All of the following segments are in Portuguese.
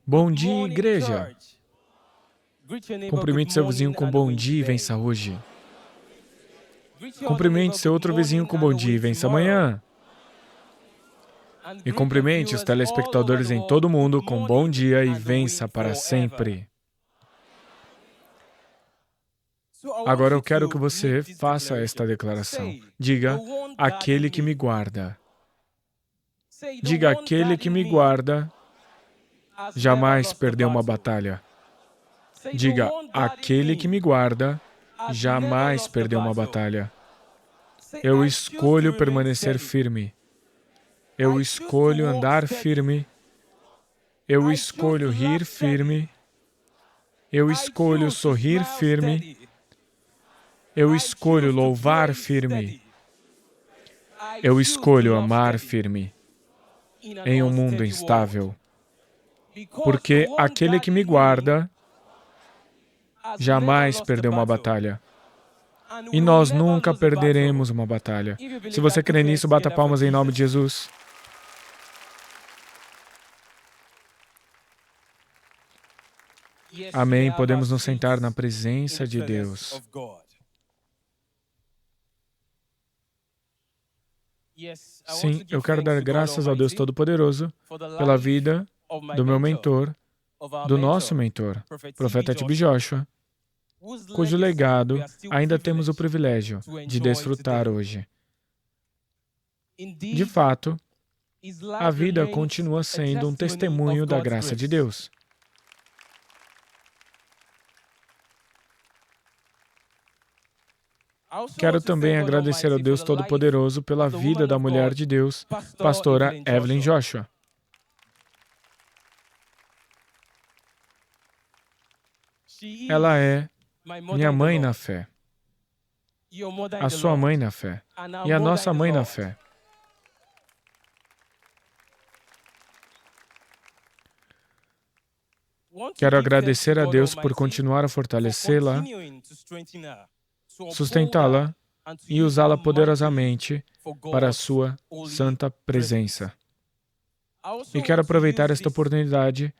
Bom dia, igreja! Cumprimente seu vizinho com bom dia e vença hoje. Cumprimente seu outro vizinho com bom dia e vença amanhã. E cumprimente os telespectadores em todo o mundo com bom dia e vença para sempre. Agora eu quero que você faça esta declaração. Diga, aquele que me guarda. Diga, aquele que me guarda jamais perdeu uma batalha. Diga, aquele que me guarda jamais perdeu uma batalha. Eu escolho permanecer firme. Eu escolho andar firme. Eu escolho rir firme. Eu escolho sorrir firme. Eu escolho louvar firme. Eu escolho amar firme em um mundo instável. Porque aquele que me guarda jamais perdeu uma batalha. E nós nunca perderemos uma batalha. Se você crê nisso, bata palmas em nome de Jesus. Amém. Podemos nos sentar na presença de Deus. Sim, eu quero dar graças ao Deus Todo-Poderoso pela vida do meu mentor, do nosso mentor, profeta T.B. Joshua, cujo legado ainda temos o privilégio de desfrutar hoje. De fato, a vida continua sendo um testemunho da graça de Deus. Quero também agradecer ao Deus Todo-Poderoso pela vida da mulher de Deus, pastora Evelyn Joshua. Ela é minha mãe na fé, a sua mãe na fé e a nossa mãe na fé. Quero agradecer a Deus por continuar a fortalecê-la, sustentá-la e usá-la poderosamente para a sua santa presença. E quero aproveitar esta oportunidade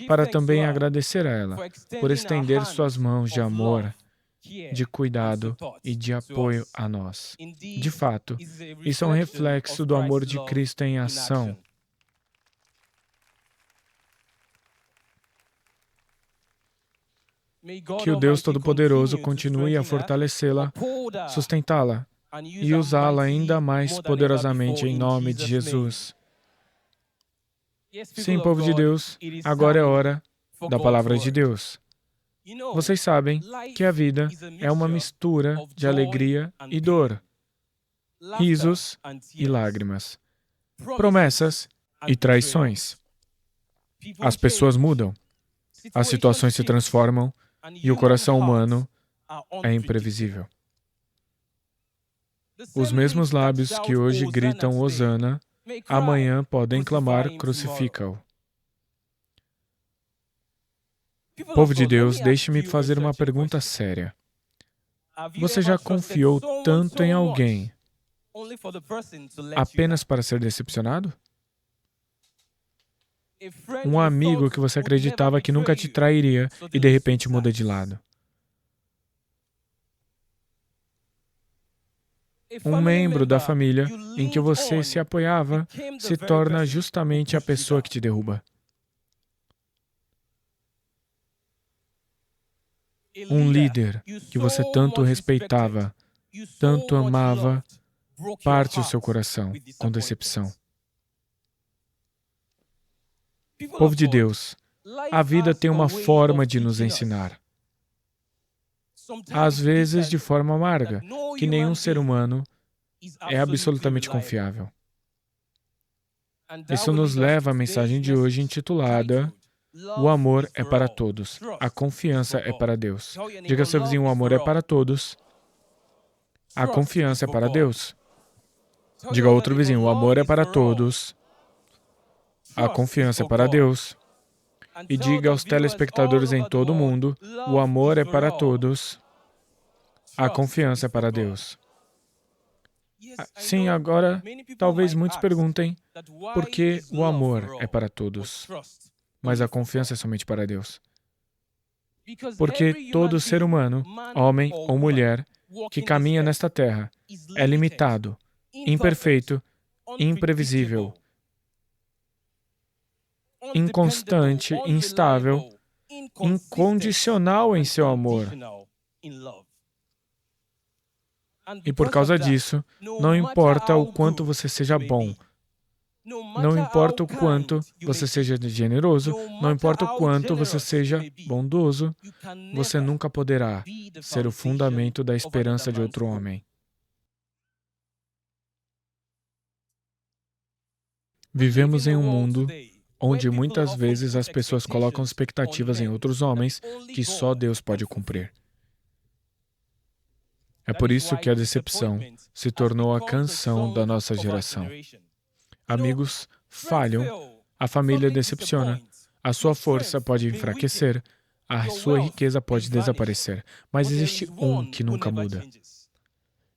para também agradecer a ela por estender suas mãos de amor, de cuidado e de apoio a nós. De fato, isso é um reflexo do amor de Cristo em ação. Que o Deus Todo-Poderoso continue a fortalecê-la, sustentá-la e usá-la ainda mais poderosamente em nome de Jesus. Sim, povo de Deus, agora é hora da palavra de Deus. Vocês sabem que a vida é uma mistura de alegria e dor, risos e lágrimas, promessas e traições. As pessoas mudam, as situações se transformam e o coração humano é imprevisível. Os mesmos lábios que hoje gritam Hosana, amanhã podem clamar crucifica-o. Povo de Deus, deixe-me fazer uma pergunta séria. Você já confiou tanto em alguém apenas para ser decepcionado? Um amigo que você acreditava que nunca te trairia e de repente muda de lado. Um membro da família em que você se apoiava se torna justamente a pessoa que te derruba. Um líder que você tanto respeitava, tanto amava, parte o seu coração com decepção. Povo de Deus, a vida tem uma forma de nos ensinar. Às vezes de forma amarga, que nenhum ser humano é absolutamente confiável. Isso nos leva à mensagem de hoje intitulada O amor é para todos, a confiança é para Deus. Diga ao seu vizinho, o amor é para todos, a confiança é para Deus. Diga ao outro vizinho, o amor é para todos, a confiança é para Deus. E diga aos telespectadores em todo o mundo, o amor é para todos, a confiança é para Deus. Sim, agora, talvez muitos perguntem por que o amor é para todos, mas a confiança é somente para Deus. Porque todo ser humano, homem ou mulher, que caminha nesta terra, é limitado, imperfeito, imprevisível, inconstante, instável, incondicional em seu amor. E por causa disso, não importa o quanto você seja bom, não importa o quanto você seja generoso, não importa o quanto você seja bondoso, você nunca poderá ser o fundamento da esperança de outro homem. Vivemos em um mundo onde muitas vezes as pessoas colocam expectativas em outros homens que só Deus pode cumprir. É por isso que a decepção se tornou a canção da nossa geração. Amigos falham, a família decepciona, a sua força pode enfraquecer, a sua riqueza pode desaparecer, mas existe um que nunca muda.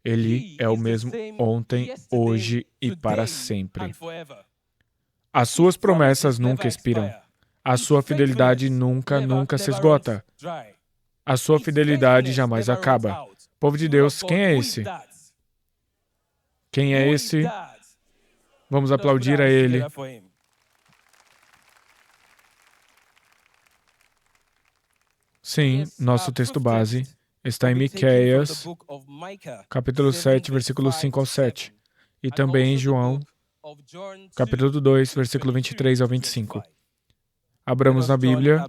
Ele é o mesmo ontem, hoje e para sempre. As suas promessas nunca expiram. A sua fidelidade nunca se esgota. A sua fidelidade jamais acaba. Povo de Deus, quem é esse? Quem é esse? Vamos aplaudir a ele. Sim, nosso texto base está em Miqueias, capítulo 7, versículos 5 ao 7. E também em João, capítulo 2, versículo 23 ao 25. Abramos na Bíblia,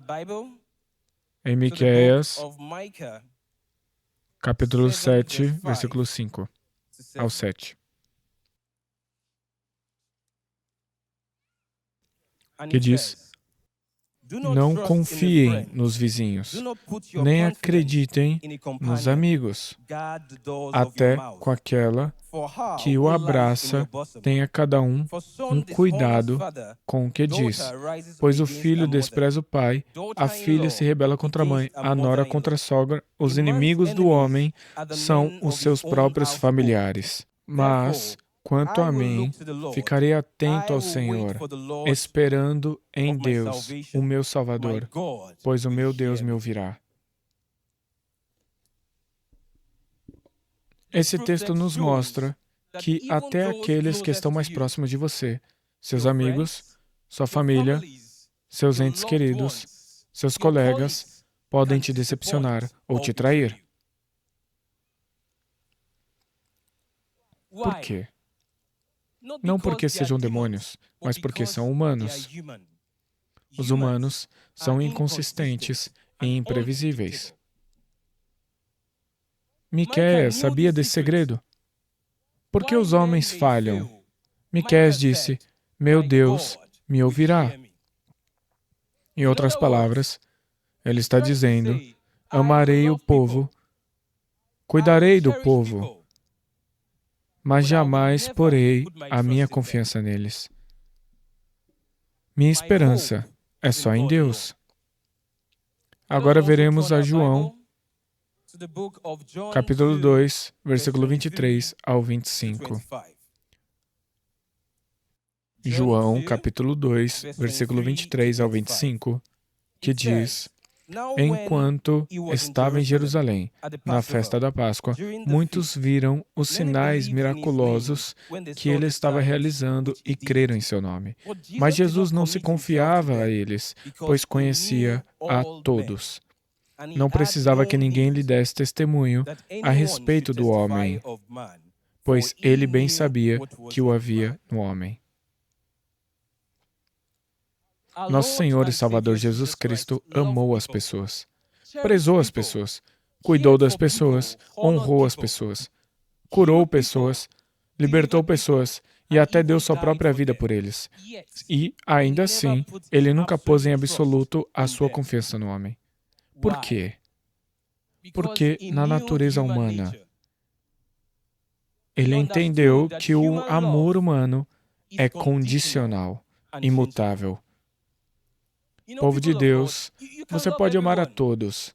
em Miqueias, capítulo 7, versículo 5 ao 7. Que diz: não confiem nos vizinhos, nem acreditem nos amigos. Até com aquela que o abraça, tenha cada um cuidado com o que diz. Pois o filho despreza o pai, a filha se rebela contra a mãe, a nora contra a sogra. Os inimigos do homem são os seus próprios familiares. Mas, quanto a mim, ficarei atento ao Senhor, esperando em Deus, o meu Salvador, pois o meu Deus me ouvirá. Esse texto nos mostra que até aqueles que estão mais próximos de você, seus amigos, sua família, seus entes queridos, seus colegas, podem te decepcionar ou te trair. Por quê? Não porque sejam demônios, mas porque são humanos. Os humanos são inconsistentes e imprevisíveis. Miqueias sabia desse segredo. Por que os homens falham? Miqueias disse: meu Deus me ouvirá. Em outras palavras, ele está dizendo: amarei o povo, cuidarei do povo, mas jamais porei a minha confiança neles. Minha esperança é só em Deus. Agora veremos a João, capítulo 2, versículo 23 ao 25. João, capítulo 2, versículo 23 ao 25, que diz: enquanto estava em Jerusalém, na festa da Páscoa, muitos viram os sinais miraculosos que ele estava realizando e creram em seu nome. Mas Jesus não se confiava a eles, pois conhecia a todos. Não precisava que ninguém lhe desse testemunho a respeito do homem, pois ele bem sabia que o havia no homem. Nosso Senhor e Salvador Jesus Cristo amou as pessoas, prezou as pessoas, cuidou das pessoas, honrou as pessoas, curou pessoas, libertou pessoas e até deu sua própria vida por eles. E, ainda assim, ele nunca pôs em absoluto a sua confiança no homem. Por quê? Porque na natureza humana, ele entendeu que o amor humano é condicional, imutável. Povo de Deus, você pode amar a todos,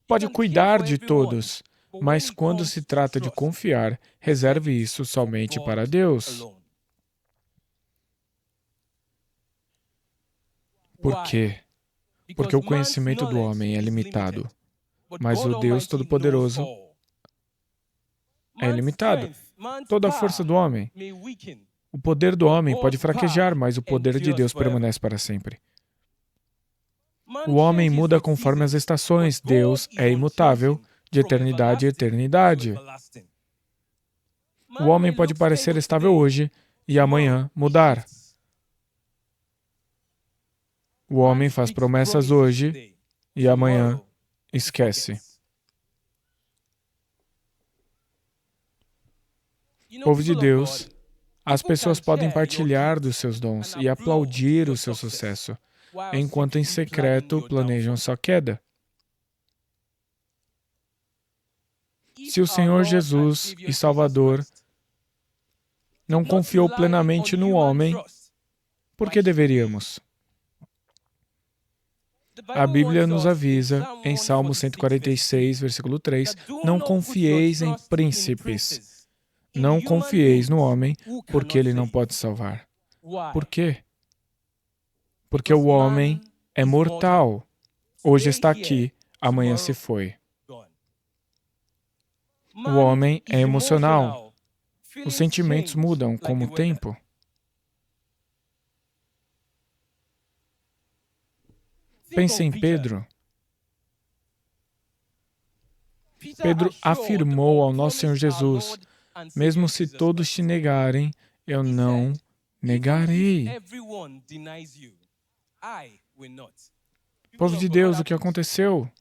pode cuidar de todos, Mas quando se trata de confiar, reserve isso somente para Deus. Por quê? Porque o conhecimento do homem é limitado, mas o Deus Todo-Poderoso é ilimitado. Toda a força do homem, o poder do homem pode fraquejar, mas o poder de Deus permanece para sempre. O homem muda conforme as estações, Deus é imutável, de eternidade a eternidade. O homem pode parecer estável hoje e amanhã mudar. O homem faz promessas hoje e amanhã esquece. Povo de Deus, as pessoas podem partilhar dos seus dons e aplaudir o seu sucesso, enquanto em secreto planejam sua queda. Se o Senhor Jesus e Salvador não confiou plenamente no homem, por que deveríamos? A Bíblia nos avisa, em Salmo 146, versículo 3, não confieis em príncipes, não confieis no homem, porque ele não pode salvar. Por quê? Porque o homem é mortal. Hoje está aqui, amanhã se foi. O homem é emocional. Os sentimentos mudam como o tempo. Pense em Pedro. Pedro afirmou ao nosso Senhor Jesus, mesmo se todos te negarem, eu não negarei. Povo de Deus, o que aconteceu?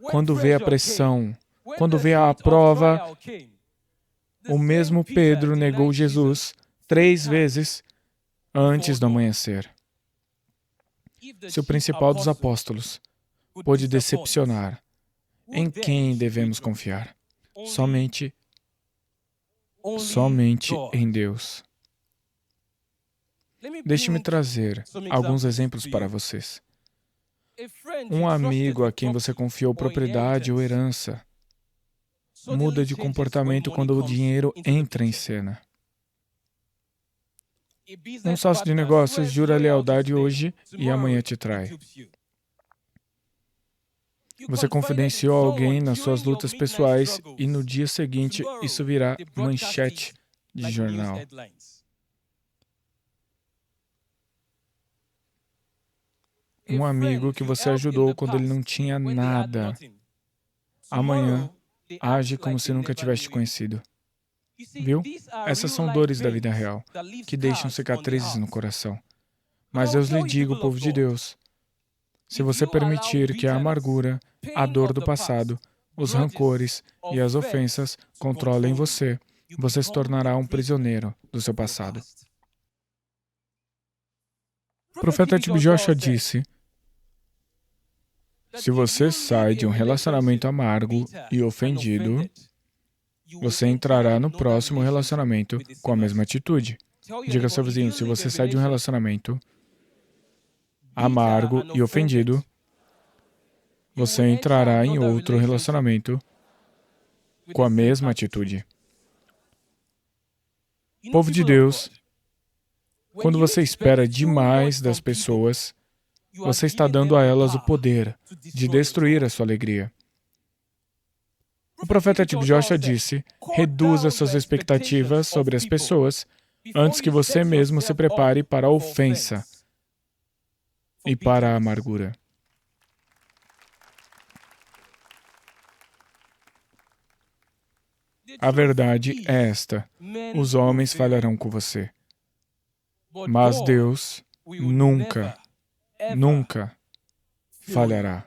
Quando vê a pressão, quando vê a prova, o mesmo Pedro negou Jesus 3 vezes antes do amanhecer. Se o principal dos apóstolos pôde decepcionar, em quem devemos confiar? Somente em Deus. Deixe-me trazer alguns exemplos para vocês. Um amigo a quem você confiou propriedade ou herança muda de comportamento quando o dinheiro entra em cena. Um sócio de negócios jura lealdade hoje e amanhã te trai. Você confidenciou alguém nas suas lutas pessoais e no dia seguinte isso virá manchete de jornal. Um amigo que você ajudou quando ele não tinha nada, amanhã age como se nunca tivesse te conhecido. Viu? Essas são dores da vida real, que deixam cicatrizes no coração. Mas eu lhe digo, povo de Deus, se você permitir que a amargura, a dor do passado, os rancores e as ofensas controlem você, você se tornará um prisioneiro do seu passado. O profeta T.B. Joshua disse, se você sai de um relacionamento amargo e ofendido, você entrará no próximo relacionamento com a mesma atitude. Diga ao seu vizinho, se você sai de um relacionamento amargo e ofendido, você entrará em outro relacionamento com a mesma atitude. Povo de Deus, quando você espera demais das pessoas, você está dando a elas o poder de destruir a sua alegria. O profeta T.B. Joshua disse, reduza suas expectativas sobre as pessoas antes que você mesmo se prepare para a ofensa e para a amargura. A verdade é esta, os homens falharão com você, mas Deus nunca falhará.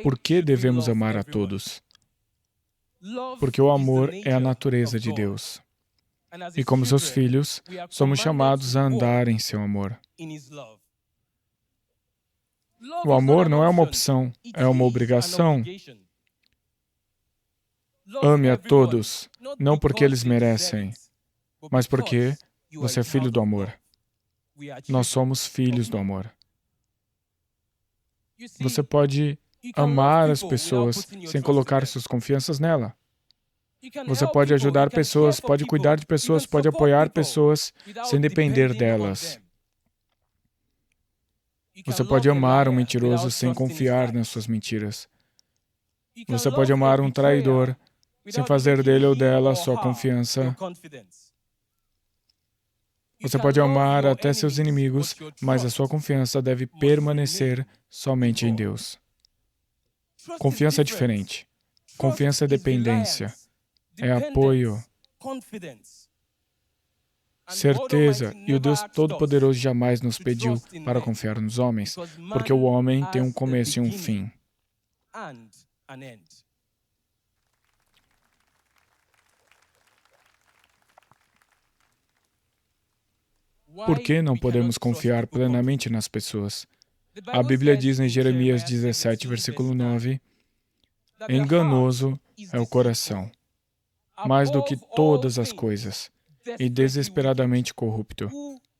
Por que devemos amar a todos? Porque o amor é a natureza de Deus. E como seus filhos, somos chamados a andar em seu amor. O amor não é uma opção, é uma obrigação. Ame a todos, não porque eles merecem, mas porque você é filho do amor. Nós somos filhos do amor. Você pode amar as pessoas sem colocar suas confianças nela. Você pode ajudar pessoas, pode cuidar de pessoas, pode apoiar pessoas sem depender delas. Você pode amar um mentiroso sem confiar nas suas mentiras. Você pode amar um traidor sem fazer dele ou dela sua confiança. Você pode amar até seus inimigos, mas a sua confiança deve permanecer somente em Deus. Confiança é diferente. Confiança é dependência. É apoio, certeza, e o Deus Todo-Poderoso jamais nos pediu para confiar nos homens, porque o homem tem um começo e um fim. Por que não podemos confiar plenamente nas pessoas? A Bíblia diz em Jeremias 17, versículo 9, enganoso é o coração, mais do que todas as coisas, e desesperadamente corrupto.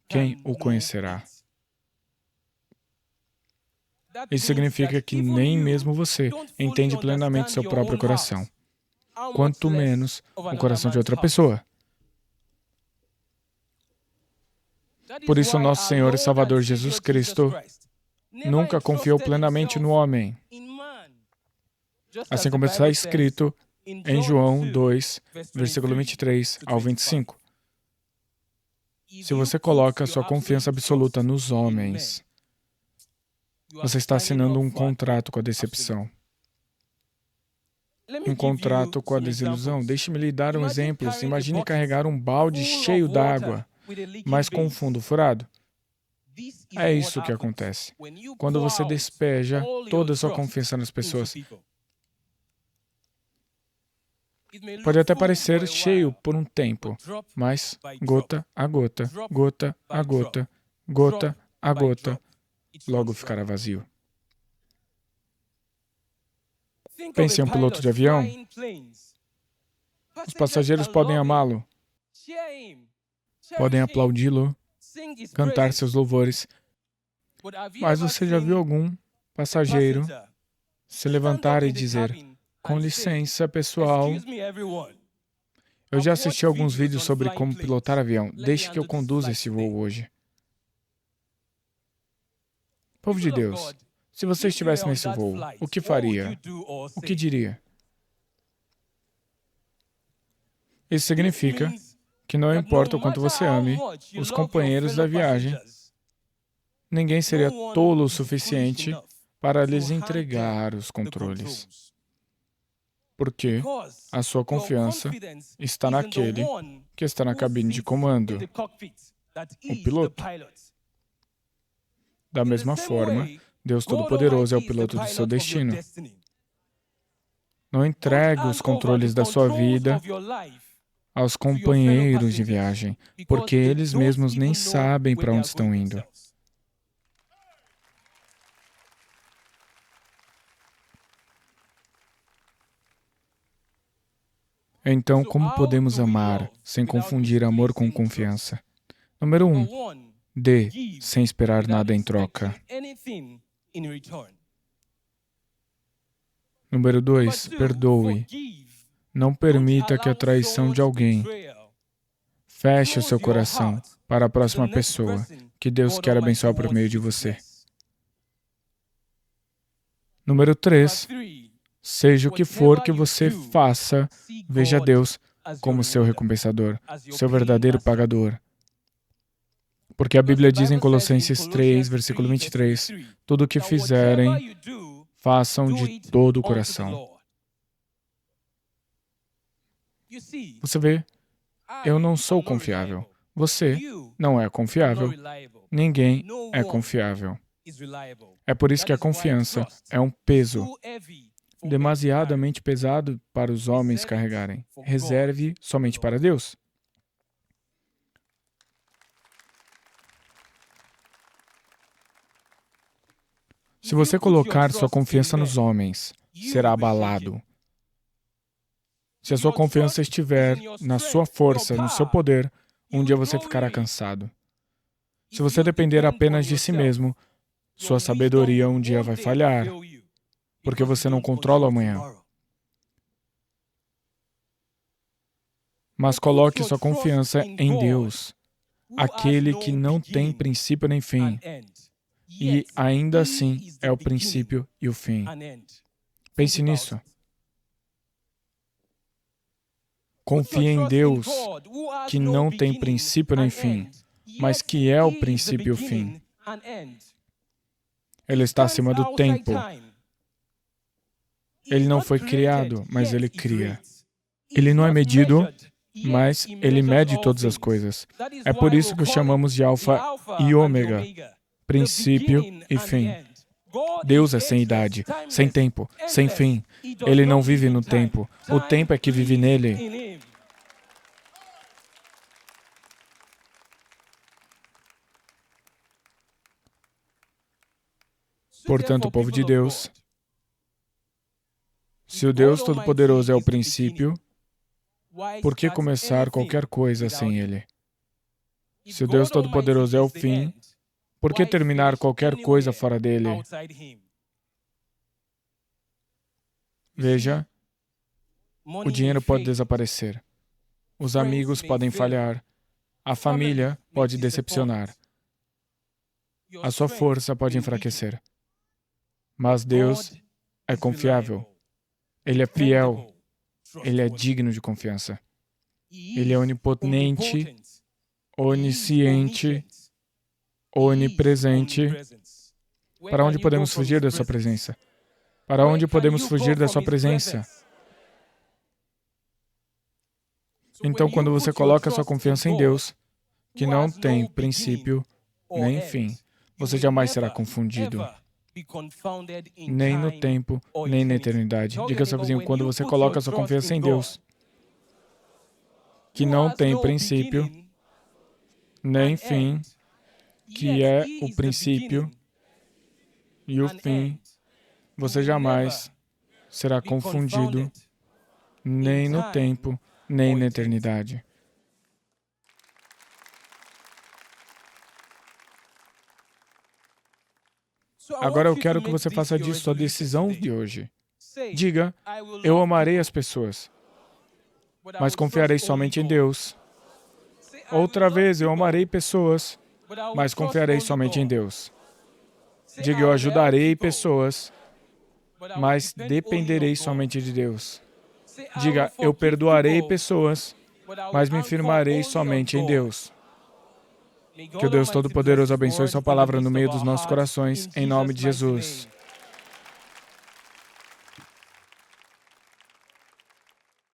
Quem o conhecerá? Isso significa que nem mesmo você entende plenamente seu próprio coração, quanto menos o coração de outra pessoa. Por isso, nosso Senhor e Salvador Jesus Cristo nunca confiou plenamente no homem. Assim como está escrito em João 2, versículo 23 ao 25. Se você coloca sua confiança absoluta nos homens, você está assinando um contrato com a decepção. Um contrato com a desilusão. Deixe-me lhe dar um exemplo. Imagine carregar um balde cheio d'água, mas com um fundo furado. É isso que acontece. Quando você despeja toda a sua confiança nas pessoas, pode até parecer cheio por um tempo, mas gota a gota, gota a gota, gota a gota, logo ficará vazio. Pense em um piloto de avião. Os passageiros podem amá-lo, podem aplaudi-lo, cantar seus louvores, mas você já viu algum passageiro se levantar e dizer: com licença, pessoal, eu já assisti alguns vídeos sobre como pilotar avião. Deixe que eu conduza esse voo hoje. Povo de Deus, se você estivesse nesse voo, o que faria? O que diria? Isso significa que não importa o quanto você ame os companheiros da viagem, ninguém seria tolo o suficiente para lhes entregar os controles. Porque a sua confiança está naquele que está na cabine de comando, o piloto. Da mesma forma, Deus Todo-Poderoso é o piloto do seu destino. Não entregue os controles da sua vida aos companheiros de viagem, porque eles mesmos nem sabem para onde estão indo. Então, como podemos amar sem confundir amor com confiança? Número 1. Dê sem esperar nada em troca. Número 2. Perdoe. Não permita que a traição de alguém feche o seu coração para a próxima pessoa que Deus quer abençoar por meio de você. Número 3. Seja o que for que você faça, veja Deus como seu recompensador, seu verdadeiro pagador. Porque a Bíblia diz em Colossenses 3, versículo 23, tudo o que fizerem, façam de todo o coração. Você vê, eu não sou confiável. Você não é confiável. Ninguém é confiável. É por isso que a confiança é um peso demasiadamente pesado para os homens carregarem. Reserve somente para Deus. Se você colocar sua confiança nos homens, será abalado. Se a sua confiança estiver na sua força, no seu poder, um dia você ficará cansado. Se você depender apenas de si mesmo, Sua sabedoria um dia vai falhar, porque você não controla o amanhã. Mas coloque sua confiança em Deus, aquele que não tem princípio nem fim, e ainda assim é o princípio e o fim. Pense nisso. Confie em Deus, que não tem princípio nem fim, mas que é o princípio e o fim. Ele está acima do tempo. Ele não foi criado, mas Ele cria. Ele não é medido, mas Ele mede todas as coisas. É por isso que o chamamos de Alfa e Ômega, princípio e fim. Deus é sem idade, sem tempo, sem fim. Ele não vive no tempo. O tempo é que vive nele. Portanto, povo de Deus, se o Deus Todo-Poderoso é o princípio, por que começar qualquer coisa sem Ele? Se o Deus Todo-Poderoso é o fim, por que terminar qualquer coisa fora dele? Veja, o dinheiro pode desaparecer, os amigos podem falhar, a família pode decepcionar, a sua força pode enfraquecer. Mas Deus é confiável, Ele é fiel, Ele é digno de confiança. Ele é onipotente, onisciente, onipresente. Para onde podemos fugir da sua presença? Para onde podemos fugir da sua presença? Então, quando você coloca sua confiança em Deus, que não tem princípio nem fim, você jamais será confundido, nem no tempo, nem na eternidade. Diga ao seu vizinho, quando você coloca sua confiança em Deus, que não tem princípio, nem fim, que é o princípio e o fim, você jamais será confundido, nem no tempo, nem na eternidade. Agora eu quero que você faça disso a decisão de hoje. Diga, eu amarei as pessoas, mas confiarei somente em Deus. Outra vez, eu amarei pessoas, mas confiarei somente em Deus. Diga, eu ajudarei pessoas, mas dependerei somente de Deus. Diga, eu perdoarei pessoas, mas me firmarei somente em Deus. Que o Deus Todo-Poderoso abençoe sua palavra no meio dos nossos corações, em nome de Jesus.